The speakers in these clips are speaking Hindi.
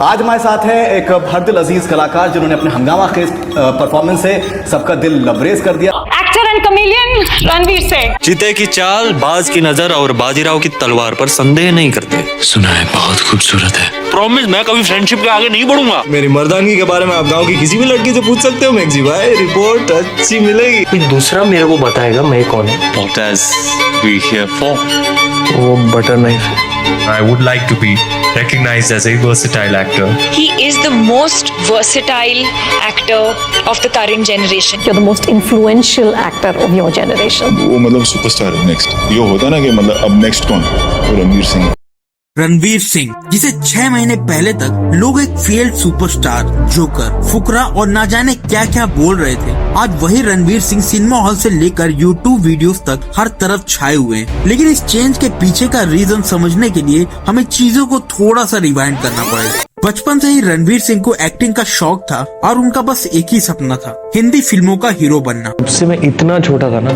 आज हमारे साथ है एक भरदिल अजीज कलाकार जिन्होंने अपने हंगामा के परफॉर्मेंस से सबका दिल लबरेज कर दिया। Actor and chameleon Ranveer Singh. चीते की चाल, बाज की नजर और बाजीराव की तलवार पर संदेह नहीं करते। सुना है बहुत खूबसूरत है। प्रॉमिस मैं कभी फ्रेंडशिप के आगे नहीं बढ़ूंगा। मेरी मर्दानगी के बारे में आप गांव की किसी भी लड़की से पूछ सकते हो मैक्सी भाई, रिपोर्ट अच्छी मिलेगी। कोई दूसरा मेरे को बताएगा मैं कौन है। What as we here for? वो butter knife. I would like to be recognized as a versatile actor. He is the most versatile actor of the current generation. You're the most influential actor of your generation. वो मतलब सुपरस्टार है नेक्स्ट। ये होता ना कि मतलब अब नेक्स्ट कौन, वो रणवीर सिंह। रणवीर सिंह, जिसे 6 महीने पहले तक लोग एक फेल्ड सुपरस्टार, जोकर, फुकरा और ना जाने क्या क्या बोल रहे थे, आज वही रणवीर सिंह सिनेमा हॉल से लेकर यूट्यूब वीडियोस तक हर तरफ छाए हुए हैं। लेकिन इस चेंज के पीछे का रीजन समझने के लिए हमें चीजों को थोड़ा सा रिवाइंड करना पड़ेगा। बचपन से ही रणवीर सिंह को एक्टिंग का शौक था और उनका बस एक ही सपना था, हिंदी फिल्मों का हीरो बनना। उससे मैं इतना छोटा था ना,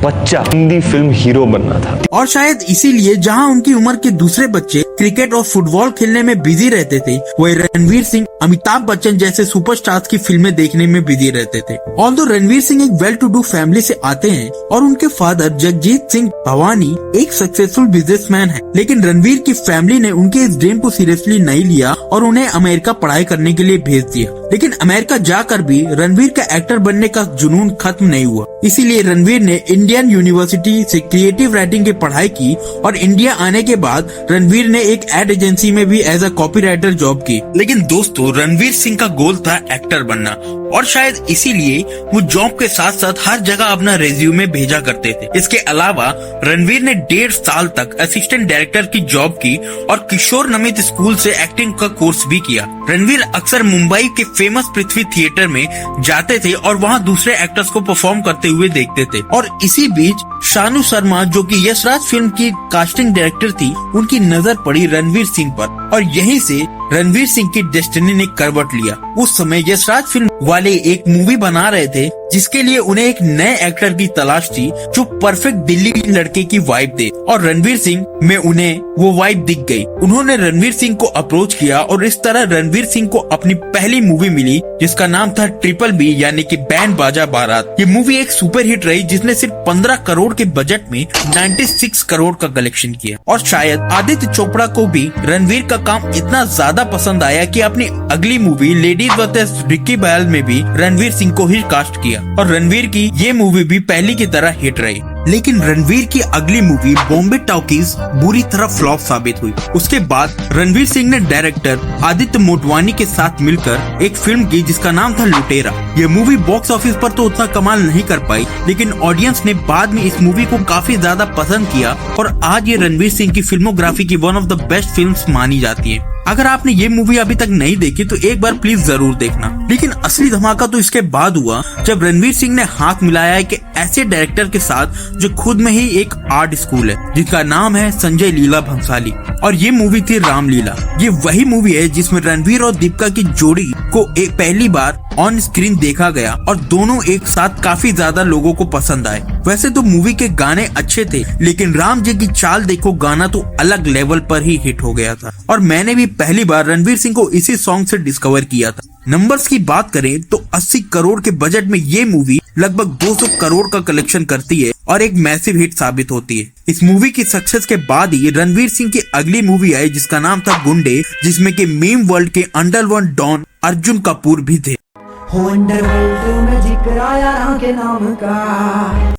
बच्चा, हिंदी फिल्म हीरो बनना था। और शायद इसीलिए जहां उनकी उम्र के दूसरे बच्चे क्रिकेट और फुटबॉल खेलने में बिजी रहते थे, वही रणवीर सिंह अमिताभ बच्चन जैसे सुपरस्टार्स की फिल्में देखने में बिजी रहते थे। ऑल्दो रणवीर सिंह एक वेल टू डू फैमिली से आते हैं और उनके फादर जगजीत सिंह भवानी एक सक्सेसफुल बिजनेसमैन है, लेकिन रणवीर की फैमिली ने उनके इस ड्रीम को सीरियसली नहीं लिया और उन्हें अमेरिका पढ़ाई करने के लिए भेज दिया। लेकिन अमेरिका जाकर भी रणवीर का एक्टर बनने का जुनून खत्म नहीं हुआ। इसीलिए रणवीर ने इंडियन यूनिवर्सिटी से क्रिएटिव राइटिंग की पढ़ाई की और इंडिया आने के बाद रणवीर ने एक एड एजेंसी में भी एज अ कॉपीराइटर जॉब की। लेकिन दोस्तों, रणवीर सिंह का गोल था एक्टर बनना और शायद इसीलिए वो जॉब के साथ साथ हर जगह अपना रेज्यूमे भेजा करते थे। इसके अलावा रणवीर ने 1.5 साल तक असिस्टेंट डायरेक्टर की जॉब की और किशोर नमित स्कूल से एक्टिंग का कोर्स भी किया। रणवीर अक्सर मुंबई के फेमस पृथ्वी थिएटर में जाते थे और वहाँ दूसरे एक्टर्स को परफॉर्म करते हुए देखते थे। और इसी बीच शानू शर्मा, जो कि यशराज फिल्म की कास्टिंग डायरेक्टर थी, उनकी नजर पड़ी रणवीर सिंह पर और यहीं से रणवीर सिंह की डेस्टिनी ने करवट लिया। उस समय यशराज फिल्म वाले एक मूवी बना रहे थे जिसके लिए उन्हें एक नए एक्टर की तलाश थी जो परफेक्ट दिल्ली लड़के की वाइब दे, और रणवीर सिंह में उन्हें वो वाइब दिख गई। उन्होंने रणवीर सिंह को अप्रोच किया और इस तरह रणवीर सिंह को अपनी पहली मूवी मिली जिसका नाम था ट्रिपल बी यानी कि बैंड बाजा बारात। ये मूवी एक सुपर हिट रही जिसने सिर्फ 15 करोड़ के बजट में 96 करोड़ का कलेक्शन किया। और शायद आदित्य चोपड़ा को भी रणवीर का काम इतना ज्यादा पसंद आया कि अपनी अगली movie ladies versus Ricky Bayal में भी रणवीर सिंह को ही कास्ट किया और रणवीर की ये मूवी भी पहली की तरह हिट रही। लेकिन रणवीर की अगली मूवी बॉम्बे टॉकीज बुरी तरह फ्लॉप साबित हुई। उसके बाद रणवीर सिंह ने डायरेक्टर आदित्य मोटवानी के साथ मिलकर एक फिल्म की जिसका नाम था लुटेरा। ये मूवी बॉक्स ऑफिस पर तो उतना कमाल नहीं कर पाई, लेकिन ऑडियंस ने बाद में इस मूवी को काफी ज्यादा पसंद किया और आज ये रणवीर सिंह की फिल्मोग्राफी की one of the best films मानी जाती है। अगर आपने ये मूवी अभी तक नहीं देखी तो एक बार प्लीज जरूर देखना। लेकिन असली धमाका तो इसके बाद हुआ जब रणवीर सिंह ने हाथ मिलाया है कि ऐसे डायरेक्टर के साथ जो खुद में ही एक आर्ट स्कूल है जिसका नाम है संजय लीला भंसाली, और ये मूवी थी रामलीला। ये वही मूवी है जिसमें रणवीर और दीपिका की जोड़ी को पहली बार ऑन स्क्रीन देखा गया और दोनों एक साथ काफी ज्यादा लोगों को पसंद आए। वैसे तो मूवी के गाने अच्छे थे, लेकिन राम जी की चाल देखो गाना तो अलग लेवल पर ही हिट हो गया था और मैंने भी पहली बार रणवीर सिंह को इसी सॉन्ग से डिस्कवर किया था। नंबर्स की बात करें तो 80 करोड़ के बजट में ये मूवी लगभग 200 करोड़ का कलेक्शन करती है और एक मैसिव हिट साबित होती है। इस मूवी की सक्सेस के बाद ही रणवीर सिंह की अगली मूवी आई जिसका नाम था गुंडे, जिसमें के मीम वर्ल्ड के अंडरवर्ल्ड डॉन अर्जुन कपूर भी थे।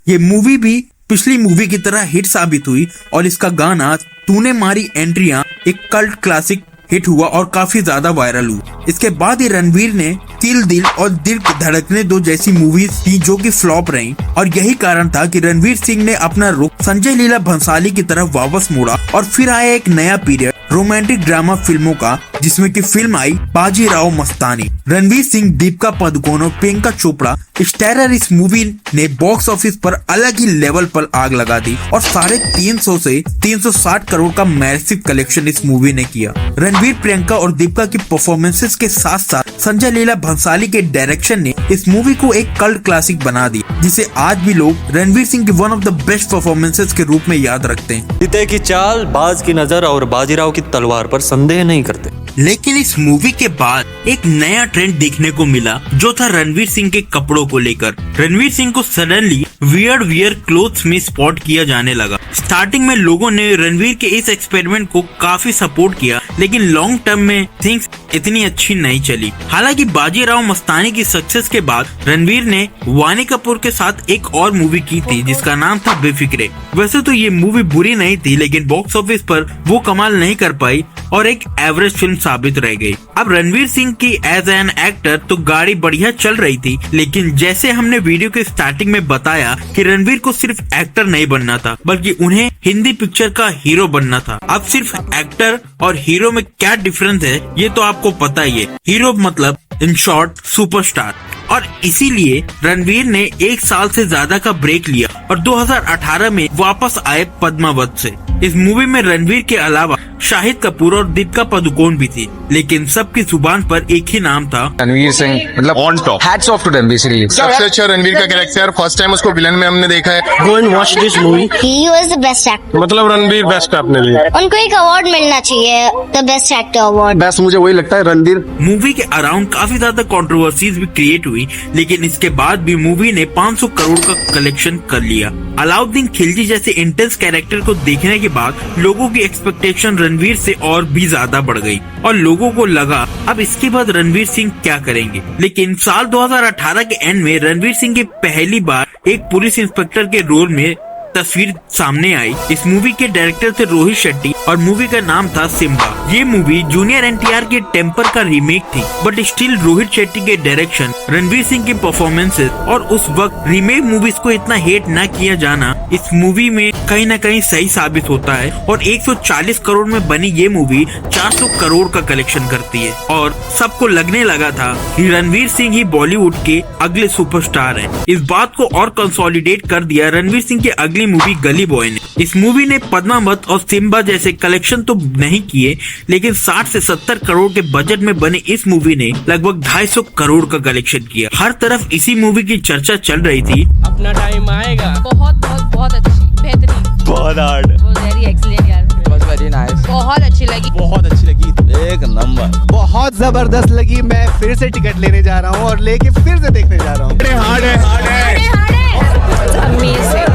ये मूवी भी पिछली मूवी की तरह हिट साबित हुई और इसका गाना तूने मारी एंट्रियां एक कल्ट क्लासिक हिट हुआ और काफी ज्यादा वायरल हुआ। इसके बाद ही रणवीर ने तिल दिल और दिल धड़कने दो जैसी मूवीज थी जो कि फ्लॉप रही और यही कारण था कि रणवीर सिंह ने अपना रुख संजय लीला भंसाली की तरफ वापस मोड़ा और फिर आया एक नया पीरियड रोमांटिक ड्रामा फिल्मों का, जिसमें की फिल्म आई बाजीराव मस्तानी। रणवीर सिंह, दीपिका पादुकोण और प्रियंका चोपड़ा स्टारर इस मूवी ने बॉक्स ऑफिस पर अलग ही लेवल पर आग लगा दी और 350 से 360 करोड़ का मैसिव कलेक्शन इस मूवी ने किया। रणवीर, प्रियंका और दीपिका की परफॉर्मेंसेस के साथ साथ संजय लीला भंसाली के डायरेक्शन ने इस मूवी को एक कल्ट क्लासिक बना दी, जिसे आज भी लोग रणवीर सिंह की one of the best performances के रूप में याद रखते हैं। चीते की चाल, बाज की नजर और बाजीराव की तलवार पर संदेह नहीं करते। लेकिन इस मूवी के बाद एक नया ट्रेंड देखने को मिला, जो था रणवीर सिंह के कपड़ों को लेकर। रणवीर सिंह को सडनली वियर क्लोथ्स में स्पॉट किया जाने लगा। स्टार्टिंग में लोगों ने रणवीर के इस एक्सपेरिमेंट को काफी सपोर्ट किया, लेकिन लॉन्ग टर्म में थिंग्स इतनी अच्छी नहीं चली। हालांकि बाजीराव मस्तानी की सक्सेस के बाद रणवीर ने वानी कपूर के साथ एक और मूवी की थी जिसका नाम था बेफिक्रे। वैसे तो ये मूवी बुरी नहीं थी, लेकिन बॉक्स ऑफिस पर वो कमाल नहीं कर पाई और एक एवरेज फिल्म साबित रह गई। अब रणवीर सिंह की एज एन एक्टर तो गाड़ी बढ़िया चल रही थी, लेकिन जैसे हमने वीडियो के स्टार्टिंग में बताया कि रणवीर को सिर्फ एक्टर नहीं बनना था, बल्कि उन्हें हिंदी पिक्चर का हीरो बनना था। अब सिर्फ एक्टर और हीरो में क्या डिफरेंस है ये तो आपको पता ही है। हीरो मतलब इन शॉर्ट सुपरस्टार, और इसीलिए रणवीर ने 1 साल से ज्यादा का ब्रेक लिया और 2018 में वापस आए पद्मावत से। इस मूवी में रणवीर के अलावा शाहिद कपूर और दीपिका पादुकोण भी थी, लेकिन सबकी जुबान पर एक ही नाम था, रणवीर सिंह। मतलब on top, hats off to them basically. सबसे अच्छा रणवीर का कैरेक्टर, फर्स्ट टाइम उसको विलन में हमने देखा है। Go and watch this movie, he was the best actor. मतलब रणवीर बेस्ट है अपने लिए। उनको एक अवार्ड मिलना चाहिए, the best actor award. Best मुझे वही लगता है रणवीर। मूवी के अराउंड काफी ज्यादा कंट्रोवर्सीज भी क्रिएट हुई, लेकिन इसके बाद भी मूवी ने 500 करोड़ का कलेक्शन कर लिया। अलाउद्दीन खिलजी जैसे इंटेंस कैरेक्टर को देखने के बाद लोगों की एक्सपेक्टेशन रणवीर से और भी ज्यादा बढ़ गई और लोगों को लगा अब इसके बाद रणवीर सिंह क्या करेंगे। लेकिन साल 2018 के एंड में रणवीर सिंह की पहली बार एक पुलिस इंस्पेक्टर के रोल में तस्वीर सामने आई। इस मूवी के डायरेक्टर थे रोहित शेट्टी और मूवी का नाम था सिम्बा। ये मूवी जूनियर एनटीआर के टेम्पर का रीमेक थी, बट स्टिल रोहित शेट्टी के डायरेक्शन, रणवीर सिंह के परफॉर्मेंसेस और उस वक्त रीमेक मूवीज को इतना हेट न किया जाना इस मूवी में कहीं न कहीं सही साबित होता है। और 140 करोड़ में बनी ये मूवी 400 करोड़ का कलेक्शन करती है और सबको लगने लगा था कि रणवीर सिंह ही बॉलीवुड के अगले सुपरस्टार हैं। इस बात को और कंसोलिडेट कर दिया रणवीर सिंह की अगली मूवी गली बॉय ने। इस मूवी ने पद्मावत और सिम्बा जैसे कलेक्शन तो नहीं किए, लेकिन 60 से 70 करोड़ के बजट में बनी इस मूवी ने लगभग 250 करोड़ का कलेक्शन किया। हर तरफ इसी मूवी की चर्चा चल रही थी। अपना टाइम आएगा। बहुत अच्छी, बेहतरीन, बहुत हार्ड, वेरी एक्सीलेंट यार, वेरी नाइस, बहुत अच्छी लगी, बहुत अच्छी लगी, एक नंबर, बहुत जबरदस्त लगी। मैं फिर से टिकट लेने जा रहा हूँ और लेके फिर से देखने जा रहा हूँ।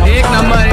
एक नंबर।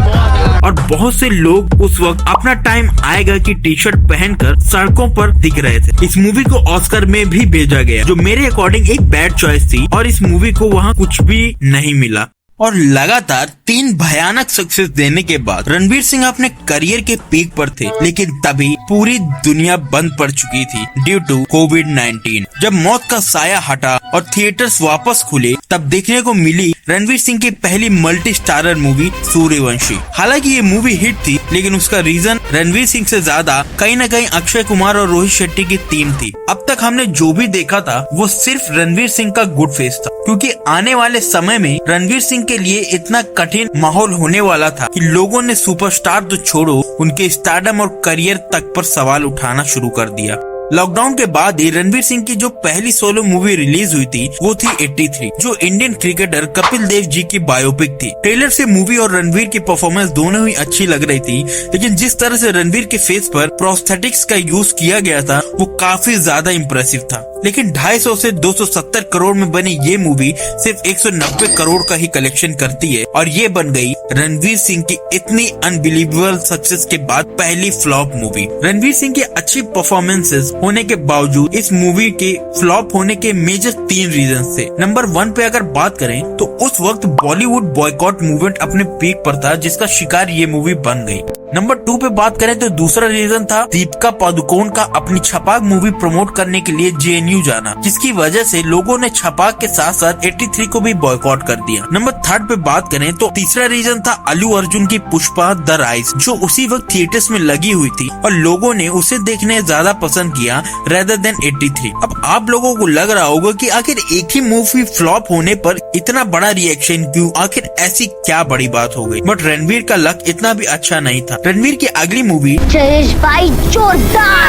और बहुत से लोग उस वक्त अपना टाइम आएगा की टी शर्ट पहनकर सड़कों पर दिख रहे थे। इस मूवी को ऑस्कर में भी भेजा गया, जो मेरे अकॉर्डिंग एक बैड चॉइस थी और इस मूवी को वहाँ कुछ भी नहीं मिला। और लगातार 3 भयानक सक्सेस देने के बाद रणवीर सिंह अपने करियर के पीक पर थे, लेकिन तभी पूरी दुनिया बंद पड़ चुकी थी ड्यू टू कोविड-19। जब मौत का साया हटा और थिएटर्स वापस खुले, तब देखने को मिली रणवीर सिंह की पहली मल्टी स्टारर मूवी सूर्यवंशी। हालांकि ये मूवी हिट थी, लेकिन उसका रीजन रणवीर सिंह से ज्यादा कहीं न कहीं अक्षय कुमार और रोहित शेट्टी की टीम थी। अब तक हमने जो भी देखा था वो सिर्फ रणवीर सिंह का गुड फेस था, क्योंकि आने वाले समय में रणवीर सिंह के लिए इतना कठिन माहौल होने वाला था कि लोगों ने सुपरस्टार तो छोड़ो, उनके स्टारडम और करियर तक पर सवाल उठाना शुरू कर दिया। लॉकडाउन के बाद ही रणवीर सिंह की जो पहली सोलो मूवी रिलीज हुई थी वो थी 83, जो इंडियन क्रिकेटर कपिल देव जी की बायोपिक थी। ट्रेलर से मूवी और रणवीर की परफॉर्मेंस दोनों ही अच्छी लग रही थी, लेकिन जिस तरह से रणवीर के फेस पर प्रोस्थेटिक्स का यूज किया गया था वो काफी ज्यादा इम्प्रेसिव था। लेकिन 250 से 270 करोड़ में बनी ये मूवी सिर्फ 190 करोड़ का ही कलेक्शन करती है और ये बन गई रणवीर सिंह की इतनी अनबिलीवेबल सक्सेस के बाद पहली फ्लॉप मूवी। रणवीर सिंह की अच्छी परफॉर्मेंसेस होने के बावजूद इस मूवी के फ्लॉप होने के मेजर 3 रीजन थे। नंबर 1 पे अगर बात करें तो उस वक्त बॉलीवुड बॉयकॉट मूवमेंट अपने पीक पर था, जिसका शिकार ये मूवी बन गई। नंबर 2 पे बात करें तो दूसरा रीजन था दीपिका पादुकोण का अपनी छपाक मूवी प्रमोट करने के लिए JNU जाना, जिसकी वजह से लोगों ने छपाक के साथ साथ 83 को भी बॉयकॉट कर दिया। नंबर 3 पे बात करें तो तीसरा रीजन था अल्लू अर्जुन की पुष्पा द राइज, जो उसी वक्त थिएटर्स में लगी हुई थी और लोगों ने उसे देखने ज्यादा पसंद किया रेदर देन 83। अब आप लोगों को लग रहा होगा कि आखिर एक ही मूवी फ्लॉप होने पर इतना बड़ा रिएक्शन क्यों, आखिर ऐसी क्या बड़ी बात हो गई। बट रणवीर का लक इतना भी अच्छा नहीं था। रणवीर की अगली मूवी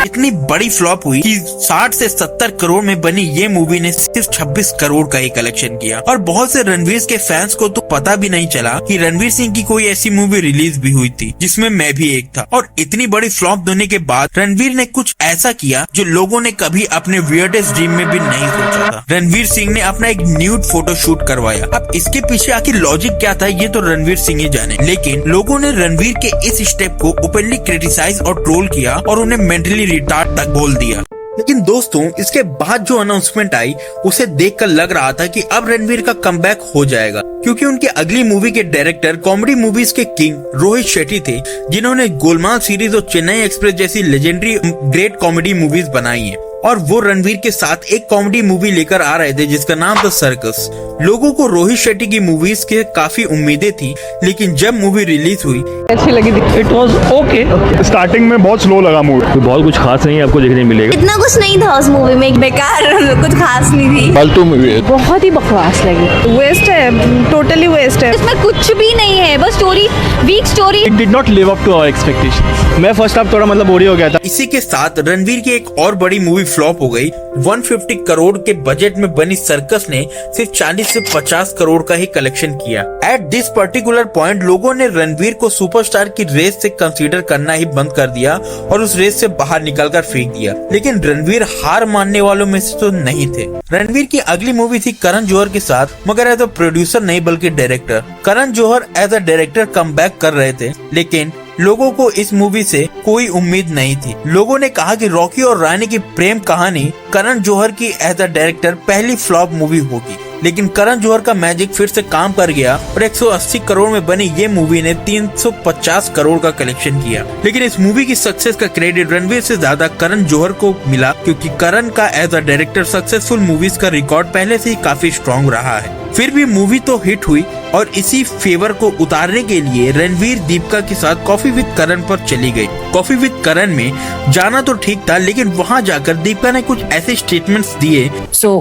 इतनी बड़ी फ्लॉप हुई कि 60 से 70 करोड़ में बनी ये मूवी ने सिर्फ 26 करोड़ का ही कलेक्शन किया और बहुत से रणवीर के फैंस को तो पता भी नहीं चला कि रणवीर सिंह की कोई ऐसी मूवी रिलीज भी हुई थी जिसमें मैं भी एक था। और इतनी बड़ी फ्लॉप होने के बाद रणवीर ने कुछ ऐसा किया जो लोगों ने कभी अपने वियर्डेस्ट ड्रीम में भी नहीं सोचा था। रणवीर सिंह ने अपना एक न्यूड फोटो शूट करवाया। अब इसके पीछे आखिर लॉजिक क्या था ये तो रणवीर सिंह ही जाने, लेकिन लोगों ने रणवीर के इस स्टेप को ओपनली क्रिटिसाइज और ट्रोल किया और उन्हें मेंटली रिटार्ड तक बोल दिया। लेकिन दोस्तों, इसके बाद जो अनाउंसमेंट आई उसे देखकर लग रहा था कि अब रणवीर का कमबैक हो जाएगा, क्योंकि उनकी अगली मूवी के डायरेक्टर कॉमेडी मूवीज के किंग रोहित शेट्टी थे, जिन्होंने गोलमाल सीरीज और चेन्नई एक्सप्रेस जैसी लेजेंडरी ग्रेट कॉमेडी मूवीज बनाई हैं। और वो रणवीर के साथ एक कॉमेडी मूवी लेकर आ रहे थे जिसका नाम था सर्कस। लोगों को रोहित शेट्टी की मूवीज के काफी उम्मीदें थी, लेकिन जब मूवी रिलीज हुई अच्छी लगी थी। It was okay. स्टार्टिंग में बहुत स्लो लगा मूवी, बहुत कुछ खास नहीं आपको देखने मिलेगा। इतना कुछ नहीं था उस मूवी में, बेकार, कुछ खास नहीं थी, फालतू मूवी है। बहुत ही बकवास लगी, वेस्ट है, टोटली वेस्ट है। इसमें कुछ भी नहीं है, बस story, weak story. It did not live up to our expectations. मैं फर्स्ट हाफ थोड़ा बोरी हो गया था। इसी के साथ रणवीर की एक और बड़ी मूवी फ्लॉप हो गई। 150 करोड़ के बजट में बनी सर्कस ने सिर्फ 40 से 50 करोड़ का ही कलेक्शन किया। एट दिस पर्टिकुलर पॉइंट लोगों ने रणवीर को सुपरस्टार की रेस से कंसीडर करना ही बंद कर दिया और उस रेस से बाहर निकलकर फेंक दिया। लेकिन रणवीर हार मानने वालों में से तो नहीं थे। रणवीर की अगली मूवी थी करण जौहर के साथ, मगर एज अ प्रोड्यूसर नहीं बल्कि director. Karan Johar as a director comeback कर रहे थे, लेकिन लोगों को इस मूवी से कोई उम्मीद नहीं थी। लोगों ने कहा कि रॉकी और रानी की प्रेम कहानी करण जौहर की एज अ डायरेक्टर पहली फ्लॉप मूवी होगी, लेकिन करण जौहर का मैजिक फिर से काम कर गया और 180 करोड़ में बनी ये मूवी ने 350 करोड़ का कलेक्शन किया। लेकिन इस मूवी की सक्सेस का क्रेडिट रणवीर से ज्यादा करण जौहर को मिला, क्योंकि करण का as a director successful movies का रिकॉर्ड पहले से ही काफी स्ट्रॉन्ग रहा है। फिर भी मूवी तो हिट हुई और इसी फेवर को उतारने के लिए रणवीर दीपिका के साथ कॉफी विद करण पर चली गई। कॉफी विद करण में जाना तो ठीक था, लेकिन वहाँ जाकर दीपिका ने कुछ ऐसे स्टेटमेंट्स दिए। So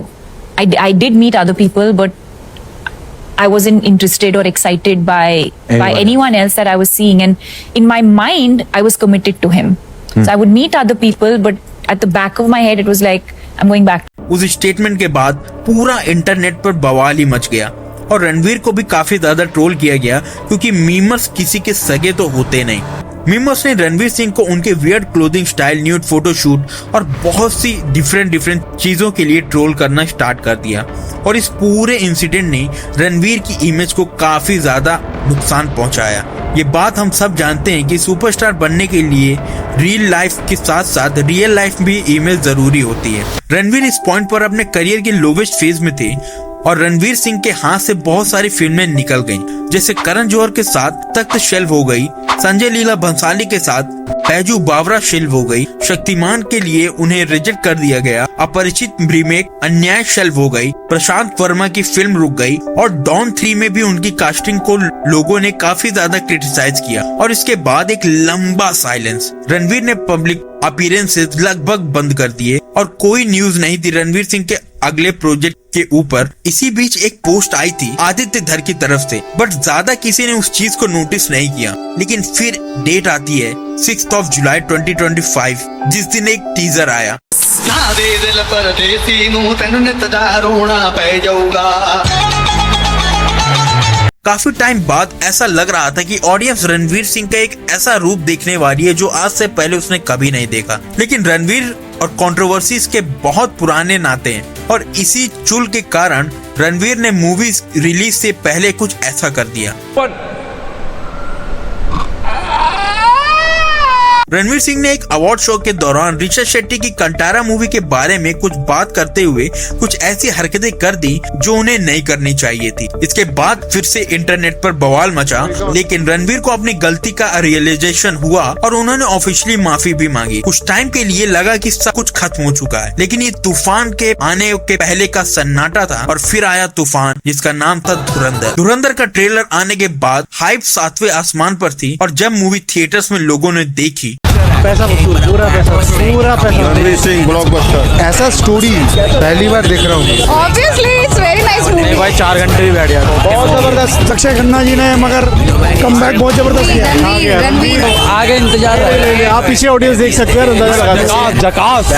I did meet other people, but I wasn't interested or excited by anyone else that I was seeing, and in my mind I was committed to him. So I would meet other people, but at the back of my head it was like I'm going back. उस स्टेटमेंट के बाद पूरा इंटरनेट पर बवाल ही मच गया और रणवीर को भी काफी ज्यादा ट्रोल किया गया, क्योंकि मीमर्स किसी के सगे तो होते नहीं। मीमर्स ने रणवीर सिंह को उनके weird clothing style, nude photoshoot और बहुत सी डिफरेंट चीजों के लिए ट्रोल करना स्टार्ट कर दिया। और इस पूरे इंसिडेंट ने रणवीर की इमेज को काफी ज्यादा नुकसान पहुंचाया। ये बात हम सब जानते हैं कि सुपरस्टार बनने के लिए रियल लाइफ के साथ साथ रियल लाइफ भी इमेज जरूरी होती है। रणवीर इस पॉइंट पर अपने करियर के लोवेस्ट फेज में थे और रणवीर सिंह के हाथ से बहुत सारी फिल्में निकल गईं, जैसे करण जौहर के साथ तख्त शेल्व हो गई, संजय लीला भंसाली के साथ बैजू बावरा शेल्व हो गई, शक्तिमान के लिए उन्हें रिजेक्ट कर दिया गया, अपरिचित रीमेक अन्याय शेल्व हो गई, प्रशांत वर्मा की फिल्म रुक गई और डॉन 3 में भी उनकी कास्टिंग को लोगों ने काफी ज्यादा क्रिटिसाइज किया। और इसके बाद एक लंबा साइलेंस। रणवीर ने पब्लिक अपीयरेंसेस लगभग बंद कर दिए और कोई न्यूज नहीं थी रणवीर सिंह के अगले प्रोजेक्ट के ऊपर। इसी बीच एक पोस्ट आई थी आदित्य धर की तरफ से, बट ज्यादा किसी ने उस चीज को नोटिस नहीं किया। लेकिन फिर डेट आती है 6 जुलाई 2025, जिस दिन एक टीजर आया। काफी टाइम बाद ऐसा लग रहा था कि ऑडियंस रणवीर सिंह का एक ऐसा रूप देखने वाली है जो आज से पहले उसने कभी नहीं देखा। लेकिन रणवीर और कंट्रोवर्सीज के बहुत पुराने नाते हैं और इसी चुल के कारण रणवीर ने मूवीज रिलीज से पहले कुछ ऐसा कर दिया। रणवीर सिंह ने एक अवार्ड शो के दौरान ऋषभ शेट्टी की कंटारा मूवी के बारे में कुछ बात करते हुए कुछ ऐसी हरकतें कर दी जो उन्हें नहीं करनी चाहिए थी। इसके बाद फिर से इंटरनेट पर बवाल मचा, लेकिन रणवीर को अपनी गलती का रियलाइजेशन हुआ और उन्होंने ऑफिशियली माफी भी मांगी। कुछ टाइम के लिए लगा कि सब कुछ खत्म हो चुका है, लेकिन ये तूफान के आने के पहले का सन्नाटा था और फिर आया तूफान, जिसका नाम था धुरंधर। धुरंधर का ट्रेलर आने के बाद हाइप 7वें आसमान पर थी और जब मूवी थिएटर्स में लोगों ने देखी पैसा वसूल, पूरा पैसा। रणवीर सिंह ब्लॉकबस्टर, ऐसा स्टोरी पहली बार देख रहा हूँ। Obviously, it's very nice movie. भाई 4 घंटे भी बैठ गया। बहुत जबरदस्त अक्षय खन्ना जी ने मगर कमबैक बहुत जबरदस्त किया। रणवीर आगे इंतजार आप पीछे ऑडियंस देख सकते हैं, अंदाजा लगा जकास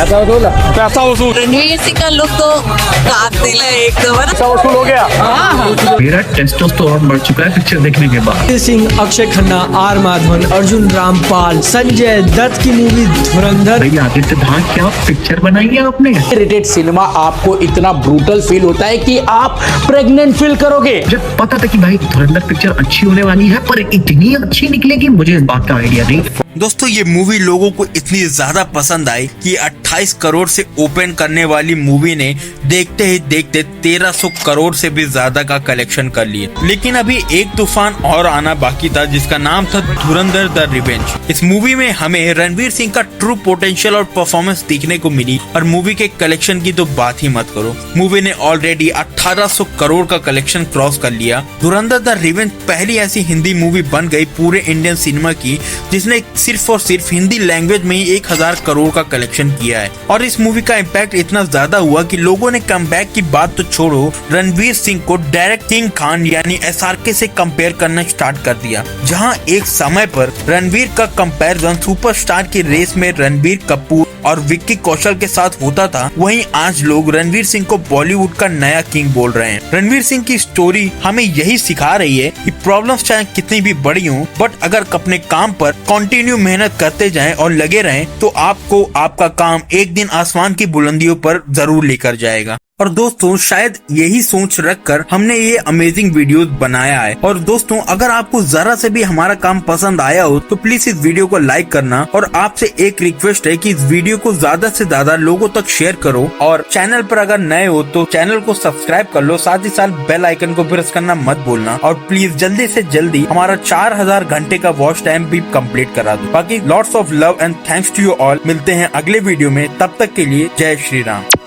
पैसा वसूल। रणवीर सिंह का लुक तो कातिल है एकदम। पैसा वसूल हो गया। मेरा टेस्टोस्टेरोन बढ़ चुका है पिक्चर देखने के बाद। रणवीर सिंह, अक्षय खन्ना, आर माधवन, अर्जुन रामपाल, संजय दत्त की मूवी धुरंधर। आदित्य धान क्या पिक्चर बनाई है आपने? रेटेड सिनेमा आपको इतना ब्रूटल फील होता है कि आप प्रेग्नेंट फील करोगे। मुझे पता था कि भाई धुरंधर पिक्चर अच्छी होने वाली है, पर इतनी अच्छी निकलेगी मुझे इस बात का आइडिया नहीं। दोस्तों ये मूवी लोगों को इतनी ज्यादा पसंद आई कि 28 करोड़ से ओपन करने वाली मूवी ने देखते ही देखते 1300 करोड़ से भी ज्यादा का कलेक्शन कर लिया। लेकिन अभी एक तूफान और आना बाकी था जिसका नाम था धुरंधर द रिवेंज। इस मूवी में हमें रणवीर सिंह का ट्रू पोटेंशियल और परफॉर्मेंस देखने को मिली और मूवी के कलेक्शन की तो बात ही मत करो। मूवी ने ऑलरेडी 1800 करोड़ का कलेक्शन क्रॉस कर लिया। धुरंधर द रिवेंज पहली ऐसी हिंदी मूवी बन गई पूरे इंडियन सिनेमा की जिसने सिर्फ और सिर्फ हिंदी लैंग्वेज में ही 1000 करोड़ का कलेक्शन किया है। और इस मूवी का इम्पैक्ट इतना ज्यादा हुआ कि लोगों ने कमबैक की बात तो छोड़ो, रणवीर सिंह को डायरेक्ट किंग खान यानी SRK से कंपेयर करना स्टार्ट कर दिया। जहां एक समय पर रणवीर का कंपैरिजन सुपरस्टार की रेस में रणबीर कपूर और विक्की कौशल के साथ होता था, वहीं आज लोग रणवीर सिंह को बॉलीवुड का नया किंग बोल रहे हैं। रणवीर सिंह की स्टोरी हमें यही सिखा रही है कि प्रॉब्लम्स चाहे कितनी भी बड़ी हों, बट अगर अपने काम पर कंटिन्यू मेहनत करते जाएं और लगे रहें तो आपको आपका काम एक दिन आसमान की बुलंदियों पर जरूर लेकर जाएगा। और दोस्तों शायद यही सोच रखकर हमने ये अमेजिंग वीडियोस बनाया है। और दोस्तों अगर आपको जरा से भी हमारा काम पसंद आया हो तो प्लीज इस वीडियो को लाइक करना और आपसे एक रिक्वेस्ट है कि इस वीडियो को ज्यादा से ज्यादा लोगों तक शेयर करो और चैनल पर अगर नए हो तो चैनल को सब्सक्राइब कर लो, साथ ही साथ बेल आइकन को प्रेस करना मत भूलना और प्लीज जल्दी से जल्दी हमारा 4000 घंटे का वॉच टाइम भी कंप्लीट करा दो। बाकी lots of love and thanks to you all. मिलते हैं अगले वीडियो में, तब तक के लिए जय श्री राम।